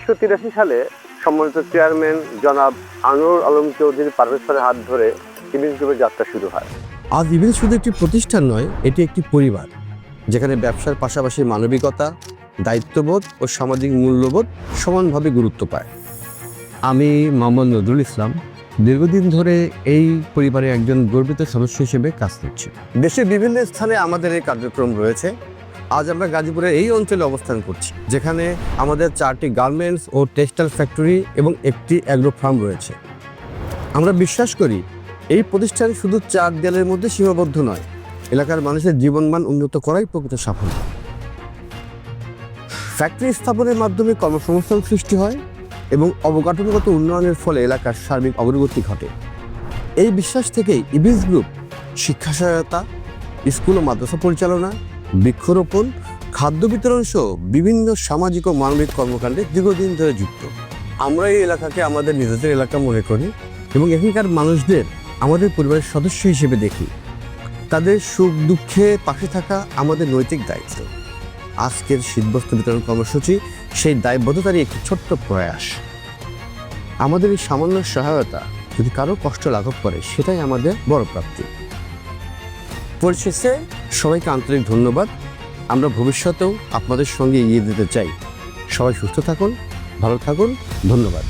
1983 সালে সম্মানিত চেয়ারম্যান জনাব আনোয়ার আলম চৌধুরী পারভেজ হাত ধরে ইবিন্স গ্রুপের যাত্রা শুরু হয়। আজ ইবিন্স শুধু একটি প্রতিষ্ঠান নয়, এটি একটি পরিবার, যেখানে ব্যবসার পাশাপাশি মানবিকতা, দায়িত্ববোধ ও সামাজিক মূল্যবোধ সমানভাবে গুরুত্ব পায়। আমি মোহাম্মদ নজরুল ইসলাম দীর্ঘদিন ধরে এই পরিবারের একজন গর্বিত সদস্য হিসেবে কাজ করছি। দেশের বিভিন্ন স্থানে আমাদের এই কার্যক্রম রয়েছে। আজ আমরা গাজীপুরের এই অঞ্চলে অবস্থান করছি, যেখানে আমাদের 4টি গার্মেন্টস ও টেক্সটাইল ফ্যাক্টরি এবং একটি অ্যাগ্রো ফার্ম রয়েছে। আমরা বিশ্বাস করি এই প্রতিষ্ঠান শুধু 4 দেয়ালের মধ্যে সীমাবদ্ধ নয়, এলাকার মানুষের জীবনমান উন্নত করাই প্রকৃত সাফল্য। ফ্যাক্টরি স্থাপনের মাধ্যমে কর্মসংস্থান সৃষ্টি হয় এবং অবকাঠামোগত উন্নয়নের ফলে এলাকার সার্বিক অগ্রগতি ঘটে। এই বিশ্বাস থেকেই ইবিন্স গ্রুপ শিক্ষা সহায়তা, স্কুল ও মাদ্রাসা পরিচালনা, বৃক্ষরোপণ, খাদ্য বিতরণ সহ বিভিন্ন সামাজিক ও মানবিক কর্মকাণ্ডে দীর্ঘদিন ধরে যুক্ত। আমরা এই এলাকাকে আমাদের নিজেদের এলাকা মনে করি এবং এখানকার মানুষদের আমাদের পরিবারের সদস্য হিসেবে দেখি। তাদের সুখ দুঃখে পাশে থাকা আমাদের নৈতিক দায়িত্ব। আজকের শীতবস্ত্র বিতরণ কর্মসূচি সেই দায়বদ্ধতারই একটি ছোট্ট প্রয়াস। আমাদের এই সামান্য সহায়তা যদি কারো কষ্ট লাঘব করে, সেটাই আমাদের বড় প্রাপ্তি। পরিশেষে সবাইকে আন্তরিক ধন্যবাদ। আমরা ভবিষ্যতেও আপনাদের সঙ্গে এগিয়ে যেতে চাই। সবাই সুস্থ থাকুন, ভালো থাকুন। ধন্যবাদ।